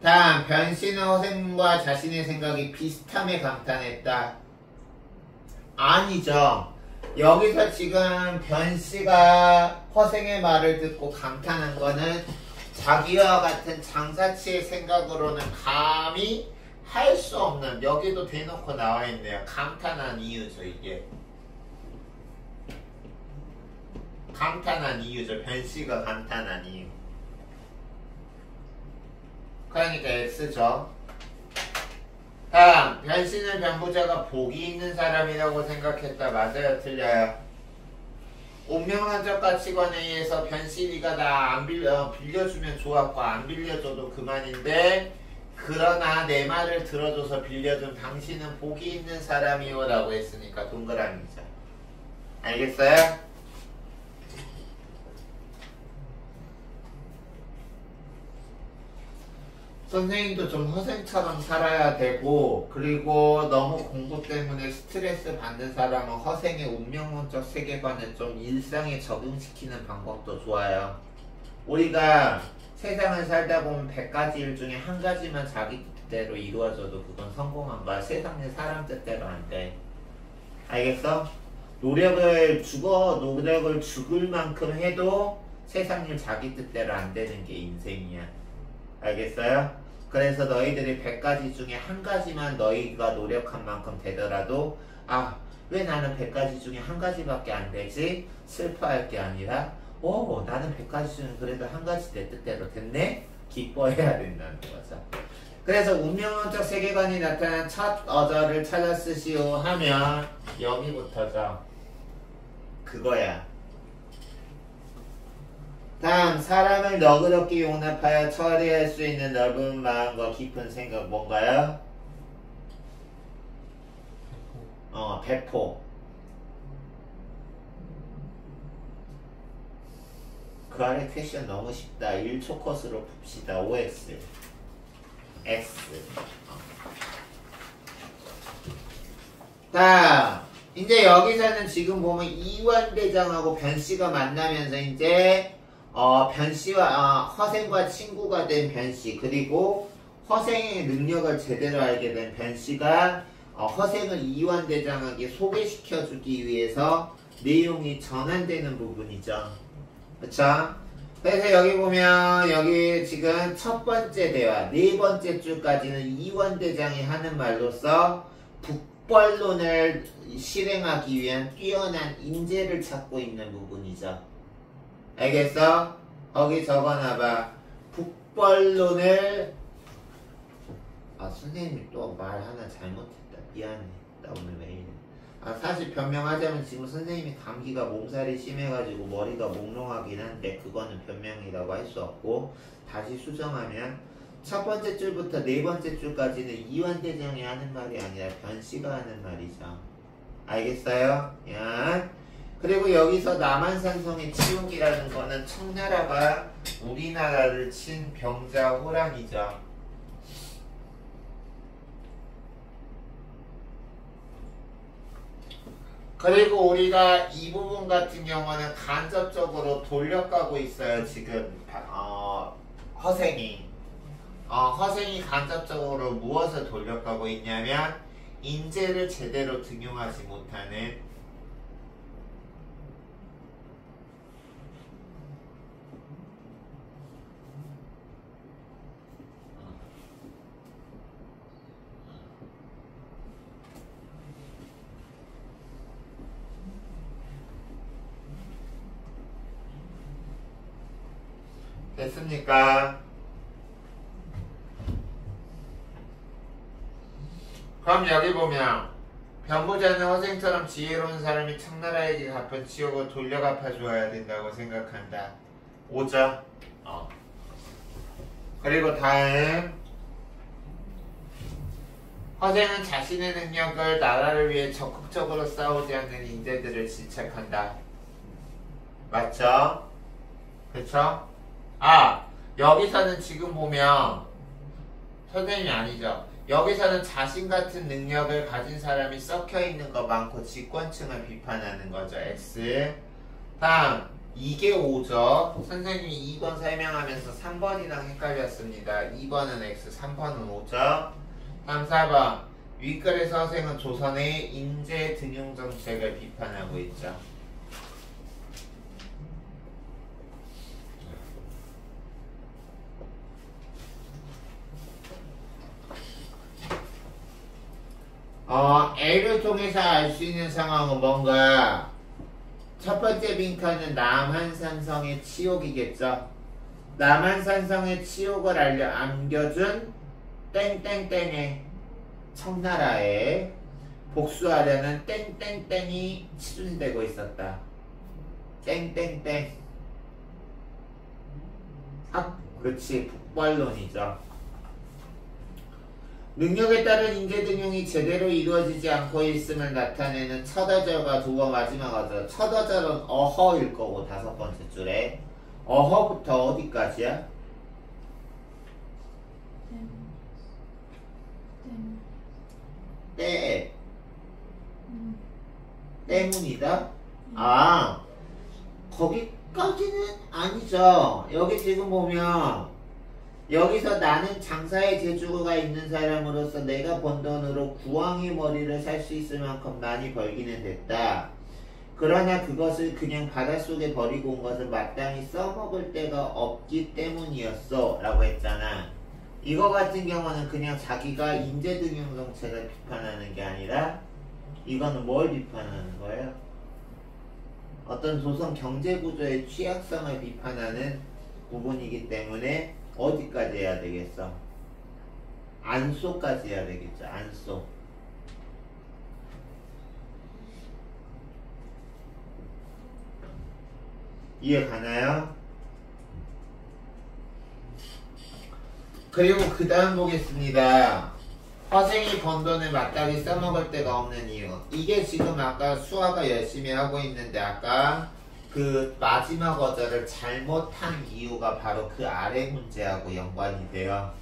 [SPEAKER 1] 다음, 변씨는 허생과 자신의 생각이 비슷함에 감탄했다. 아니죠. 여기서 지금 변씨가 허생의 말을 듣고 감탄한 거는 자기와 같은 장사치의 생각으로는 감히 할 수 없는, 여기도 대놓고 나와 있네요. 감탄한 이유죠, 이게. 감탄한 이유죠. 변씨가 감탄한 이유. 그러니까 X죠. 다음, 변씨는 변부자가 복이 있는 사람이라고 생각했다. 맞아요? 틀려요? 운명론적 가치관에 의해서 변씨가 나 안 빌려주면 좋았고 안 빌려줘도 그만인데 그러나 내 말을 들어줘서 빌려준 당신은 복이 있는 사람이요 라고 했으니까 동그라미죠. 알겠어요? 선생님도 좀 허생처럼 살아야 되고 그리고 너무 공부 때문에 스트레스 받는 사람은 허생의 운명론적 세계관을 좀 일상에 적응시키는 방법도 좋아요. 우리가 세상을 살다 보면 100가지 일 중에 한 가지만 자기 뜻대로 이루어져도 그건 성공한 거야. 세상에 사람 뜻대로 안 돼. 알겠어? 노력을 죽을 만큼 해도 세상 일 자기 뜻대로 안 되는 게 인생이야. 알겠어요? 그래서 너희들이 100가지 중에 한 가지만 너희가 노력한 만큼 되더라도 왜 나는 100가지 중에 한 가지밖에 안 되지? 슬퍼할 게 아니라 나는 100가지 중에 그래도 한 가지 내 뜻대로 됐네? 기뻐해야 된다는 거죠. 그래서 운명론적 세계관이 나타난 첫 어절을 찾아 쓰시오 하면 여기부터죠. 그거야. 다음, 사람을 너그럽게 용납하여 처리할 수 있는 넓은 마음과 깊은 생각 뭔가요? 배포. 그 아래 퀘션 너무 쉽다. 1초 컷으로 풉시다. OX X. 자, 이제 여기서는 지금 보면 이완대장하고 변씨가 만나면서 이제 변씨와 허생과 친구가 된 변씨 그리고 허생의 능력을 제대로 알게 된 변씨가 허생을 이완대장에게 소개시켜주기 위해서 내용이 전환되는 부분이죠. 그쵸? 그래서 여기 보면 여기 지금 첫 번째 대화 네 번째 줄까지는 이완대장이 하는 말로서 북벌론을 실행하기 위한 뛰어난 인재를 찾고 있는 부분이죠. 알겠어? 거기 적어놔봐. 북벌론을 선생님이 또 말 하나 잘못했다. 미안해. 나 오늘 왜 이래. 사실 변명하자면 지금 선생님이 감기가 몸살이 심해가지고 머리가 몽롱하긴 한데 그거는 변명이라고 할 수 없고 다시 수정하면 첫 번째 줄부터 네 번째 줄까지는 이완대장이 하는 말이 아니라 변씨가 하는 말이죠. 알겠어요? 야. 그리고 여기서 남한산성의 치욕이라는 거는 청나라가 우리나라를 친 병자 호란이죠. 그리고 우리가 이 부분 같은 경우는 간접적으로 돌려가고 있어요. 지금 허생이 간접적으로 무엇을 돌려가고 있냐면 인재를 제대로 등용하지 못하는 됐습니까? 그럼 여기 보면 변보자는 허생처럼 지혜로운 사람이 청나라에게 갚은 치욕을 돌려 갚아줘야 된다고 생각한다. 5점. 그리고 다음 허생은 자신의 능력을 나라를 위해 적극적으로 싸우지 않는 인재들을 질책한다. 맞죠? 그쵸? 여기서는 지금 보면 선생님이 아니죠. 여기서는 자신 같은 능력을 가진 사람이 섞여 있는 거 많고 직권층을 비판하는 거죠. X. 다음 이게 5죠. 선생님이 2번 설명하면서 3번이랑 헷갈렸습니다. 2번은 X, 3번은 5죠. 다음 4번 윗글에서 허생은 조선의 인재 등용 정책을 비판하고 있죠. A를 통해서 알 수 있는 상황은 뭔가 첫 번째 빈칸은 남한산성의 치욕이겠죠. 남한산성의 치욕을 안겨준 땡땡땡의 청나라에 복수하려는 땡땡땡이 치준되고 있었다. 땡땡땡. 그렇지. 북벌론이죠. 능력에 따른 인재 등용이 제대로 이루어지지 않고 있음을 나타내는 첫 어절과 두 번 마지막 어절. 첫 어절은 어허일 거고 다섯 번째 줄에 어허부터 어디까지야? 때문이다? 거기까지는 아니죠. 여기 지금 보면 여기서 나는 장사의 재주가 있는 사람으로서 내가 번 돈으로 구왕의 머리를 살 수 있을 만큼 많이 벌기는 됐다. 그러나 그것을 그냥 바닷속에 버리고 온 것을 마땅히 써먹을 데가 없기 때문이었어 라고 했잖아. 이거 같은 경우는 그냥 자기가 인재등용 정책을 비판하는 게 아니라 이거는 뭘 비판하는 거예요? 어떤 조선 경제구조의 취약성을 비판하는 부분이기 때문에 어디까지 해야 되겠어? 안소까지 해야 되겠죠. 안소. 이해 가나요? 그리고 그 다음 보겠습니다. 허생이 번 돈을 마땅히 써먹을 데가 없는 이유. 이게 지금 아까 수아가 열심히 하고 있는데 아까 그 마지막 어절을 잘못한 이유가 바로 그 아래 문제하고 연관이 돼요.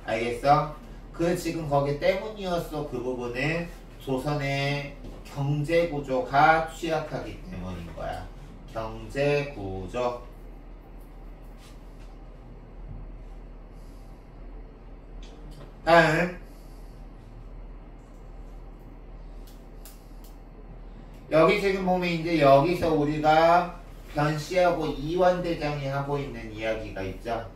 [SPEAKER 1] 알겠어? 그 지금 거기 때문이었어. 그 부분은 조선의 경제구조가 취약하기 때문인 거야. 경제구조. 다음 여기 지금 보면 이제 여기서 우리가 변씨하고 이완대장이 하고 있는 이야기가 있죠.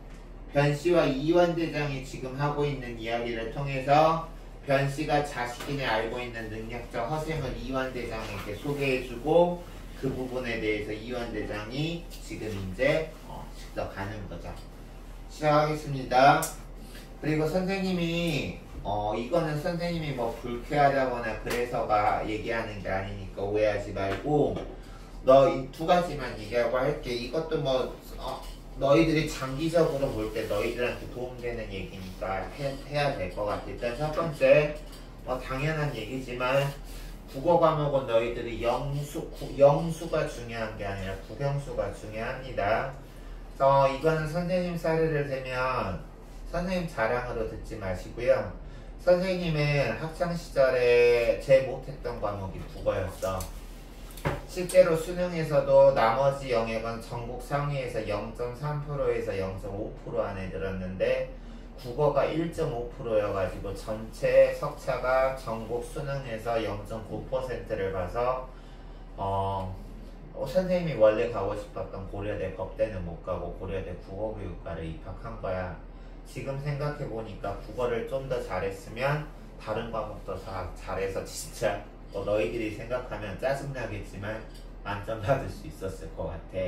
[SPEAKER 1] 변씨와 이완대장이 지금 하고 있는 이야기를 통해서 변씨가 자신이 알고 있는 능력적 허생을 이완대장에게 소개해주고 그 부분에 대해서 이완대장이 지금 이제 직접 가는 거죠. 시작하겠습니다. 그리고 선생님이 이거는 선생님이 뭐 불쾌하다거나 그래서가 얘기하는 게 아니니까 오해하지 말고 너 이 두 가지만 얘기하고 할게. 이것도 뭐 너희들이 장기적으로 볼 때 너희들한테 도움되는 얘기니까 해야 될 것 같아. 일단 첫 번째 당연한 얘기지만 국어 과목은 너희들이 영수가 중요한 게 아니라 국영수가 중요합니다. 그래서 이거는 선생님 사례를 대면 선생님 자랑으로 듣지 마시고요. 선생님은 학창시절에 제일 못했던 과목이 국어였어. 실제로 수능에서도 나머지 영역은 전국 상위에서 0.3%에서 0.5% 안에 들었는데 국어가 1.5%여가지고 전체 석차가 전국 수능에서 0.9%를 봐서 선생님이 원래 가고 싶었던 고려대 법대는 못 가고 고려대 국어교육과를 입학한 거야. 지금 생각해보니까 국어를 좀 더 잘했으면 다른 과목도 잘해서 진짜 너희들이 생각하면 짜증나겠지만 만점 받을 수 있었을 것 같아.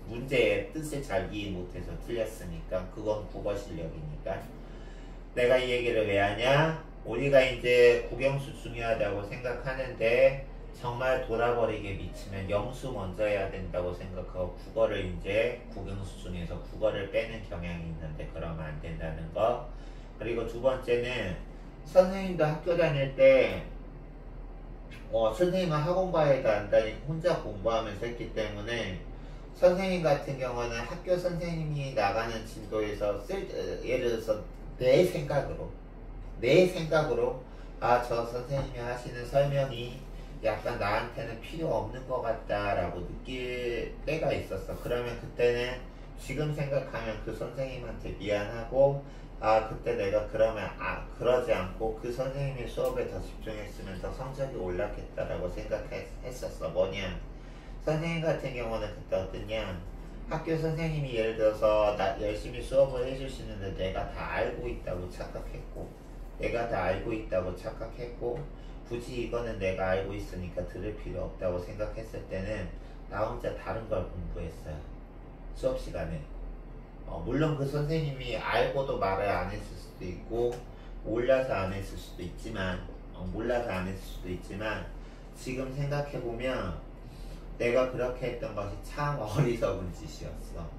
[SPEAKER 1] 문제의 뜻을 잘 이해 못해서 틀렸으니까 그건 국어 실력이니까. 내가 이 얘기를 왜 하냐? 우리가 이제 국영수 중요하다고 생각하는데 정말 돌아버리게 미치면 영수 먼저 해야 된다고 생각하고 국어를 이제 국영수 중에서 국어를 빼는 경향이 있는데 그러면 안 된다는 거. 그리고 두 번째는 선생님도 학교 다닐 때 선생님은 학원 과외도 안 다니고 혼자 공부하면서 했기 때문에 선생님 같은 경우는 학교 선생님이 나가는 진도에서 예를 들어서 내 생각으로 저 선생님이 하시는 설명이 약간 나한테는 필요 없는 것 같다라고 느낄 때가 있었어. 그러면 그때는 지금 생각하면 그 선생님한테 미안하고 그때 내가 그러면 그러지 않고 그 선생님의 수업에 더 집중했으면 더 성적이 올랐겠다라고 생각했었어. 뭐냐, 선생님 같은 경우는 그때 어떠냐, 학교 선생님이 예를 들어서 열심히 수업을 해주시는데 내가 다 알고 있다고 착각했고 굳이 이거는 내가 알고 있으니까 들을 필요 없다고 생각했을 때는 나 혼자 다른 걸 공부했어요. 수업 시간에. 물론 그 선생님이 알고도 말을 안 했을 수도 있고 몰라서 안 했을 수도 있지만 지금 생각해보면 내가 그렇게 했던 것이 참 어리석은 짓이었어.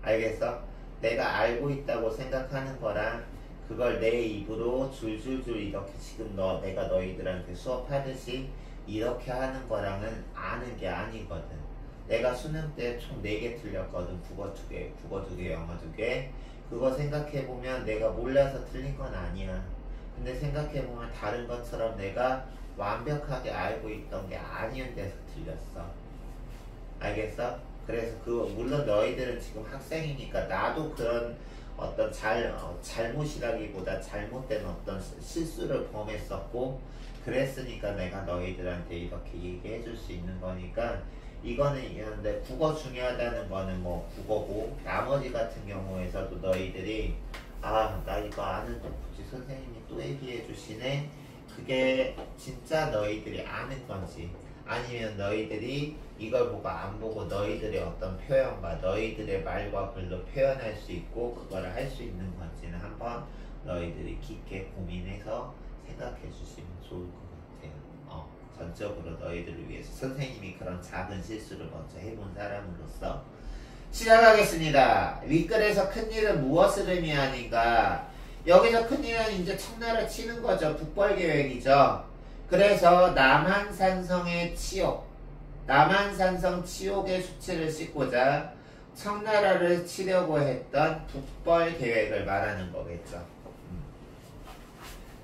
[SPEAKER 1] 알겠어? 내가 알고 있다고 생각하는 거랑 그걸 내 입으로 줄줄줄 이렇게 지금 내가 너희들한테 수업하듯이 이렇게 하는 거랑은 아는 게 아니거든. 내가 수능 때 총 4개 틀렸거든. 국어 2개, 영어 2개. 그거 생각해보면 내가 몰라서 틀린 건 아니야. 근데 생각해보면 다른 것처럼 내가 완벽하게 알고 있던 게 아니은 데서 틀렸어. 알겠어? 그래서 물론 너희들은 지금 학생이니까 나도 그런 어떤 잘못이라기보다 잘못된 어떤 실수를 범했었고 그랬으니까 내가 너희들한테 이렇게 얘기해 줄 수 있는 거니까 이거는 이런데 국어 중요하다는 거는 뭐 국어고 나머지 같은 경우에서도 너희들이 나 이거 아는데 굳이 선생님이 또 얘기해 주시네, 그게 진짜 너희들이 아는 건지 아니면 너희들이 이걸 보고 안 보고 너희들의 어떤 표현과 너희들의 말과 글로 표현할 수 있고 그거를 할 수 있는 건지는 한번 너희들이 깊게 고민해서 생각해 주시면 좋을 것 같아요. 전적으로 너희들을 위해서 선생님이 그런 작은 실수를 먼저 해본 사람으로서 시작하겠습니다. 윗글에서 큰일은 무엇을 의미하는가? 여기서 큰일은 이제 청나라 치는 거죠. 북벌계획이죠. 그래서 남한산성의 남한산성 치욕의 수치를 씻고자 청나라를 치려고 했던 북벌계획을 말하는 거겠죠.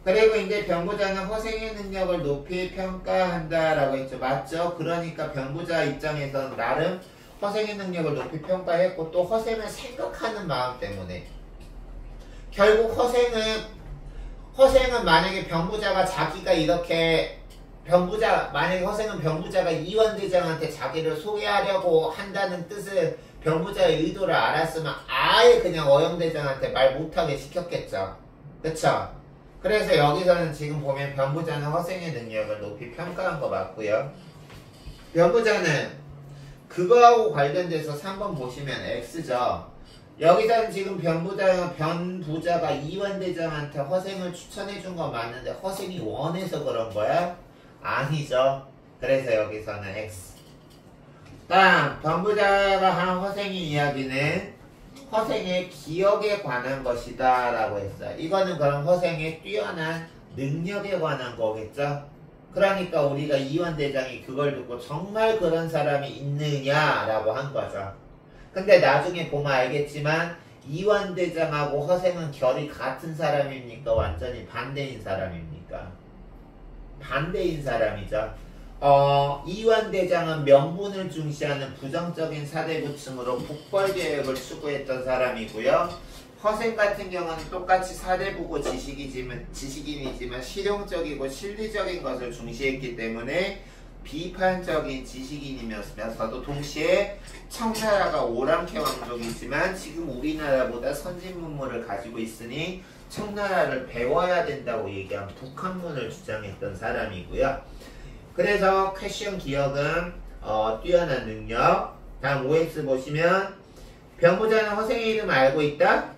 [SPEAKER 1] 그리고 이제 병부자는 허생의 능력을 높이 평가한다라고 했죠. 맞죠? 그러니까 병부자 입장에서는 나름 허생의 능력을 높이 평가했고 또 허생을 생각하는 마음 때문에 결국 허생은 만약에 병부자가 자기가 이렇게 만약에 허생은 병부자가 이원대장한테 자기를 소개하려고 한다는 뜻을 병부자의 의도를 알았으면 아예 그냥 어영대장한테 말 못하게 시켰겠죠. 그쵸? 그래서 여기서는 지금 보면 병부자는 허생의 능력을 높이 평가한 거 맞고요. 병부자는 그거하고 관련돼서 3번 보시면 X죠. 여기서는 지금 변부자가 이원대장한테 허생을 추천해준 건 맞는데 허생이 원해서 그런 거야? 아니죠. 그래서 여기서는 X. 다음 변부자가 한 허생의 이야기는 허생의 기억에 관한 것이다 라고 했어요. 이거는 그럼 허생의 뛰어난 능력에 관한 거겠죠. 그러니까 우리가 이원대장이 그걸 듣고 정말 그런 사람이 있느냐라고 한 거죠. 근데 나중에 보면 알겠지만 이원대장하고 허생은 결이 같은 사람입니까? 완전히 반대인 사람입니까? 반대인 사람이죠. 이원대장은 명분을 중시하는 부정적인 사대부층으로 북벌계획을 추구했던 사람이고요. 허생 같은 경우는 똑같이 사대부고 지식인이지만 실용적이고 실리적인 것을 중시했기 때문에 비판적인 지식인이면서도 동시에 청나라가 오랑캐 왕족이지만 지금 우리나라보다 선진문물을 가지고 있으니 청나라를 배워야 된다고 얘기한 북한문을 주장했던 사람이고요. 그래서 퀘션 기억은 뛰어난 능력. 다음 OX 보시면 변부자는 허생의 이름 알고 있다?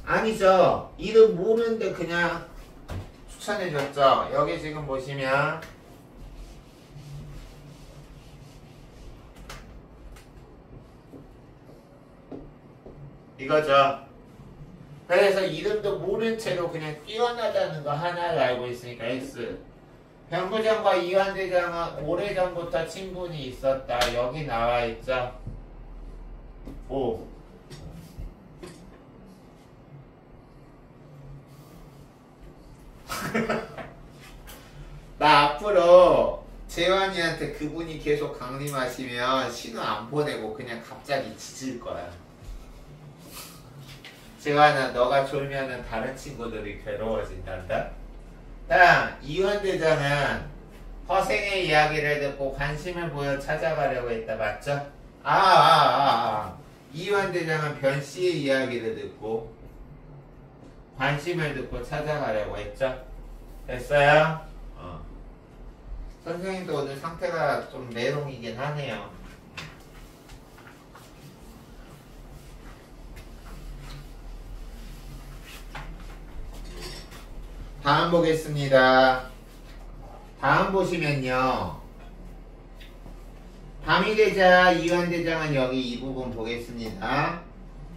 [SPEAKER 1] 아니죠. 이름 모르는데 그냥 추천해줬죠. 여기 지금 보시면 이거죠. 그래서 이름도 모른 채로 그냥 뛰어나다는 거 하나를 알고 있으니까 X. 변부장과 이완대장은 오래전부터 친분이 있었다. 여기 나와 있죠. O. 나 앞으로 재환이한테 그분이 계속 강림하시면 신호 안 보내고 그냥 갑자기 짖을 거야. 재환아, 너가 졸면은 다른 친구들이 괴로워진단다. 다음, 이완대장은 허생의 이야기를 듣고 관심을 보여 찾아가려고 했다. 맞죠? 이완대장은 변씨의 이야기를 듣고 관심을 듣고 찾아가려고 했죠? 됐어요? 선생님도 오늘 상태가 좀 메롱이긴 하네요. 다음 보겠습니다. 다음 보시면요. 담의대장, 이완대장은 여기 이 부분 보겠습니다.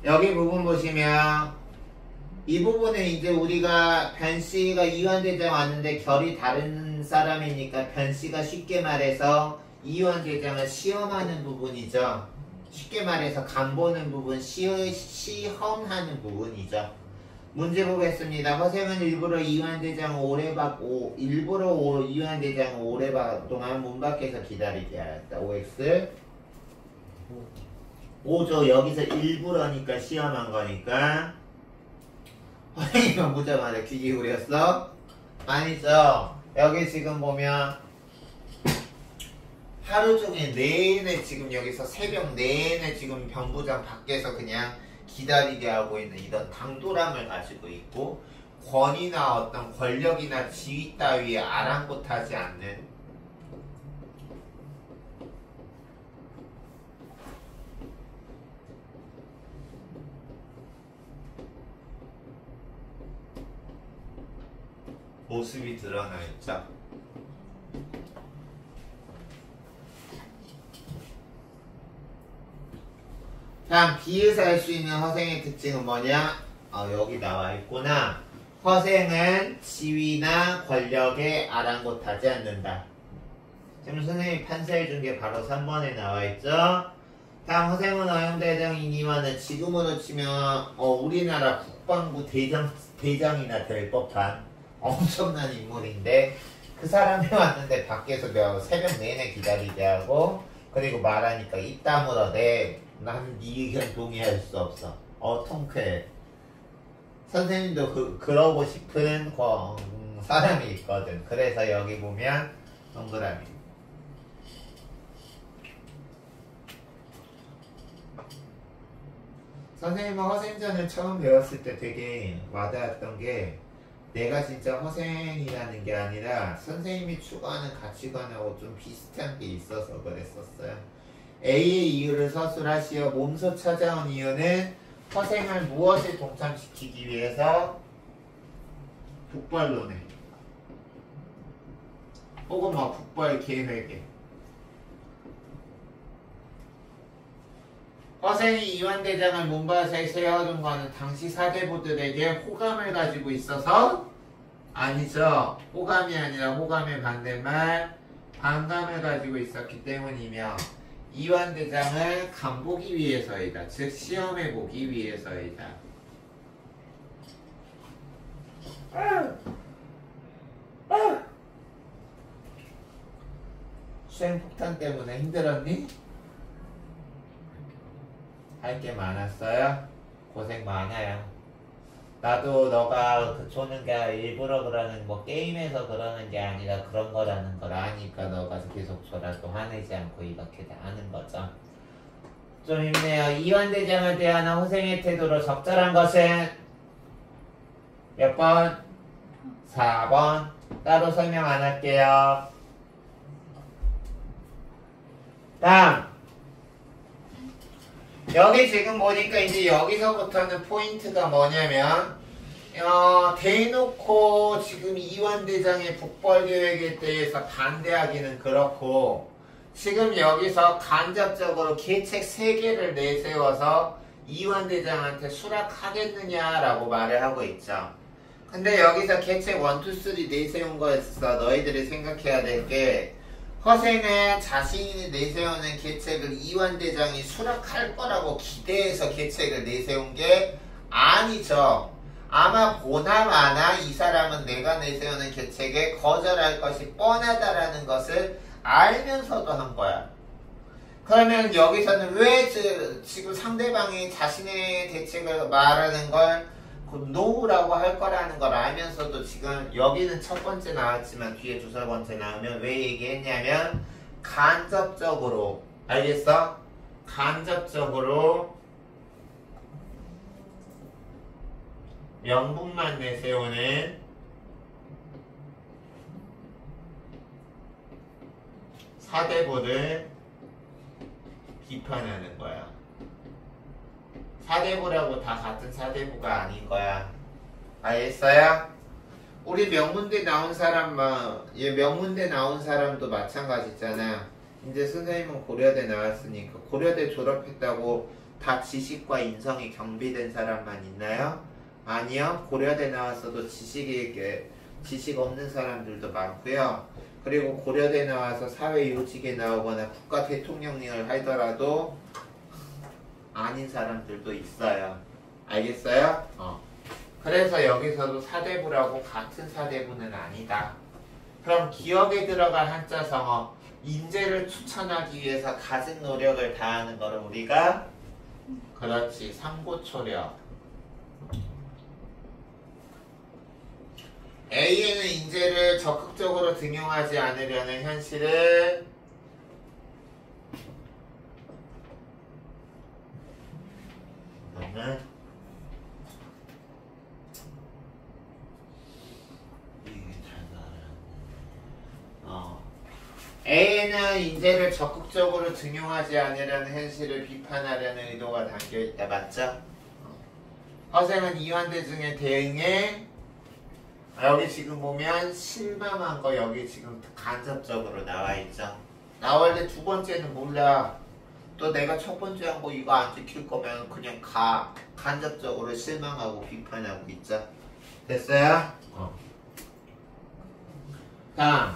[SPEAKER 1] 여기 부분 보시면 이 부분은 이제 우리가 변씨가 이완대장 왔는데 결이 다른 사람이니까 변씨가 쉽게 말해서 이완대장을 시험하는 부분이죠. 쉽게 말해서 간보는 부분, 시험하는 부분이죠. 문제 보겠습니다. 허생은 일부러 이완대장을 오래 동안 문 밖에서 기다리게 하였다. OX 5죠. 여기서 일부러니까 시험한 거니까 허생이만 보자마자 귀 기울였어? 아니죠. 여기 지금 보면 하루 종일 내내 지금 여기서 새벽 내내 지금 변부장 밖에서 그냥 기다리게 하고 있는 이런 당돌함을 가지고 있고 권위나 어떤 권력이나 지위 따위에 아랑곳하지 않는 모습이 드러나 있죠. 다음 B에서 알 수 있는 허생의 특징은 뭐냐? 여기 나와 있구나. 허생은 지위나 권력에 아랑곳하지 않는다. 지금 선생님이 판사해 준 게 바로 3번에 나와 있죠. 다음 허생은 어영대장이니와는 지금으로 치면 우리나라 국방부 대장이나 될 법한 엄청난 인물인데 그 사람이 왔는데 밖에서 새벽 내내 기다리게 하고 그리고 말하니까 입 다물어 난 네 의견 동의할 수 없어. 통쾌해. 선생님도 그러고 싶은 사람이 있거든. 그래서 여기 보면 동그라미. 선생님은 허생전을 처음 배웠을 때 되게 와닿았던 게 내가 진짜 허생이라는 게 아니라 선생님이 추구하는 가치관하고 좀 비슷한 게 있어서 그랬었어요. A의 이유를 서술하시어 몸소 찾아온 이유는 허생을 무엇에 동참시키기 위해서 북벌론에 혹은 북벌 계획에 허생이 이완대장을 문밭에 세워둔 것은 당시 사대부들에게 호감을 가지고 있어서 아니죠. 호감이 아니라 호감의 반대말 반감을 가지고 있었기 때문이며 이완대장을 간보기 위해서이다. 즉 시험해보기 위해서이다. 수행폭탄 때문에 힘들었니? 할 게 많았어요? 고생 많아요. 나도 너가 쏘는 게 일부러 그러는 게임에서 그러는 게 아니라 그런 거라는 걸 아니까 너가 계속 쏘라도 화내지 않고 이렇게 하는 거죠. 좀 힘내요. 이완대장을 대하는 허생의 태도로 적절한 것은 몇 번? 4번. 따로 설명 안 할게요. 다음. 여기 지금 보니까 이제 여기서부터는 포인트가 뭐냐면 대놓고 지금 이완대장의 북벌 계획에 대해서 반대하기는 그렇고 지금 여기서 간접적으로 계책 3개를 내세워서 이완대장한테 수락하겠느냐라고 말을 하고 있죠. 근데 여기서 계책 1, 2, 3 내세운 거에서 너희들이 생각해야 될 게 허생은 자신이 내세우는 계책을 이완대장이 수락할 거라고 기대해서 계책을 내세운 게 아니죠. 아마 보나마나 이 사람은 내가 내세우는 계책에 거절할 것이 뻔하다라는 것을 알면서도 한 거야. 그러면 여기서는 왜 지금 상대방이 자신의 대책을 말하는 걸 노라고 할 거라는 걸 알면서도 지금 여기는 첫 번째 나왔지만 뒤에 두세 번째 나오면 왜 얘기했냐면 간접적으로 알겠어? 간접적으로 명분만 내세우는 사대부를 비판하는 거야. 사대부라고 다 같은 사대부가 아닌 거야. 알겠어요? 우리 명문대 나온 사람만, 얘 명문대 나온 사람도 마찬가지잖아. 이제 선생님은 고려대 나왔으니까 고려대 졸업했다고 다 지식과 인성이 경비된 사람만 있나요? 아니요. 고려대 나왔어도 지식 없는 사람들도 많고요. 그리고 고려대 나와서 사회요직에 나오거나 국가 대통령을 하더라도 아닌 사람들도 있어요. 알겠어요? 그래서 여기서도 사대부라고 같은 사대부는 아니다. 그럼 기억에 들어갈 한자성어 인재를 추천하기 위해서 가진 노력을 다하는 거를 우리가 그렇지 삼고초력. A에는 인재를 적극적으로 등용하지 않으려는 현실을 A에는 인재를 적극적으로 등용하지 않으려는 현실을 비판하려는 의도가 담겨있다. 맞죠? 허생은 이완대중의 대응에 여기 지금 보면 실망한 거 여기 지금 간접적으로 나와있죠. 나올 때 두 번째는 몰라. 또 내가 첫 번째 한 거 이거 안 지킬 거면 그냥 간접적으로 실망하고 비판하고 있죠. 됐어요? 다음